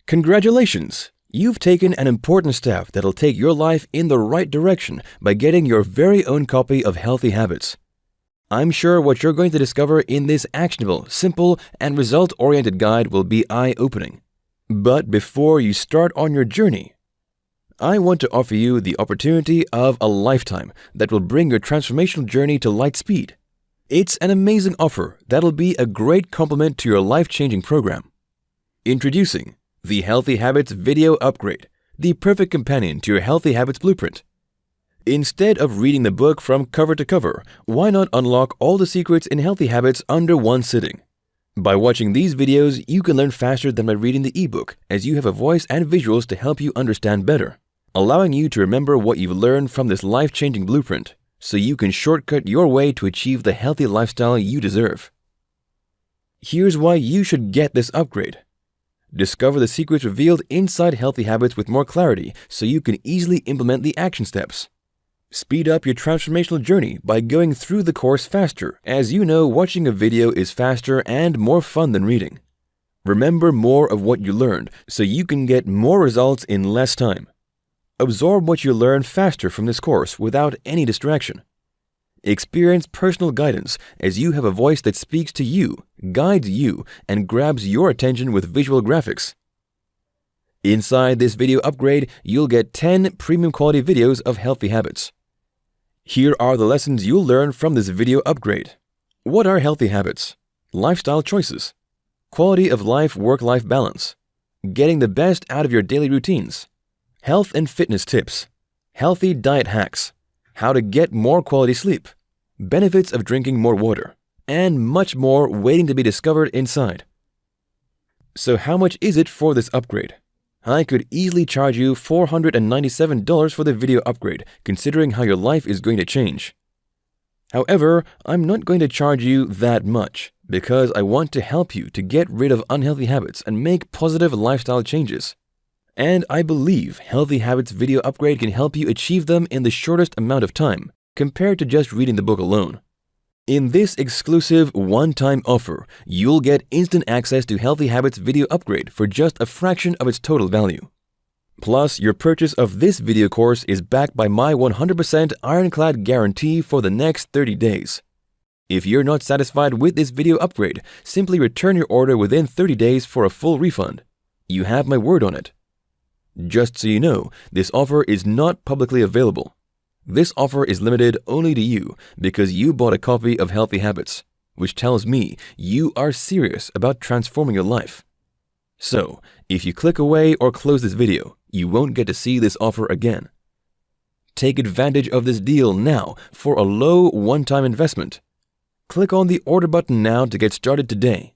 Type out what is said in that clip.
Congratulations! You've taken an important step that'll take your life in the right direction by getting your very own copy of Healthy Habits. I'm sure what you're going to discover in this actionable, simple, and result-oriented guide will be eye-opening. But before you start on your journey, I want to offer you the opportunity of a lifetime that will bring your transformational journey to light speed. It's an amazing offer that'll be a great complement to your life-changing program. Introducing the Healthy Habits Video Upgrade, the perfect companion to your Healthy Habits Blueprint. Instead of reading the book from cover to cover, why not unlock all the secrets in Healthy Habits under one sitting? By watching these videos, you can learn faster than by reading the ebook, as you have a voice and visuals to help you understand better, allowing you to remember what you've learned from this life-changing blueprint, so you can shortcut your way to achieve the healthy lifestyle you deserve. Here's why you should get this upgrade. Discover the secrets revealed inside Healthy Habits with more clarity so you can easily implement the action steps. Speed up your transformational journey by going through the course faster, as you know watching a video is faster and more fun than reading. Remember more of what you learned so you can get more results in less time. Absorb what you learn faster from this course without any distraction. Experience personal guidance as you have a voice that speaks to you, guides you, and grabs your attention with visual graphics. Inside this video upgrade, you'll get 10 premium quality videos of Healthy Habits. Here are the lessons you'll learn from this video upgrade. What are healthy habits? Lifestyle choices. Quality of life work-life balance. Getting the best out of your daily routines. Health and fitness tips. Healthy diet hacks. How to get more quality sleep, benefits of drinking more water, and much more waiting to be discovered inside. So how much is it for this upgrade? I could easily charge you $497 for the video upgrade, considering how your life is going to change. However, I'm not going to charge you that much, because I want to help you to get rid of unhealthy habits and make positive lifestyle changes. And I believe Healthy Habits Video Upgrade can help you achieve them in the shortest amount of time, compared to just reading the book alone. In this exclusive one-time offer, you'll get instant access to Healthy Habits Video Upgrade for just a fraction of its total value. Plus, your purchase of this video course is backed by my 100% ironclad guarantee for the next 30 days. If you're not satisfied with this video upgrade, simply return your order within 30 days for a full refund. You have my word on it. Just so you know, this offer is not publicly available. This offer is limited only to you because you bought a copy of Healthy Habits, which tells me you are serious about transforming your life. So, if you click away or close this video, you won't get to see this offer again. Take advantage of this deal now for a low one-time investment. Click on the order button now to get started today.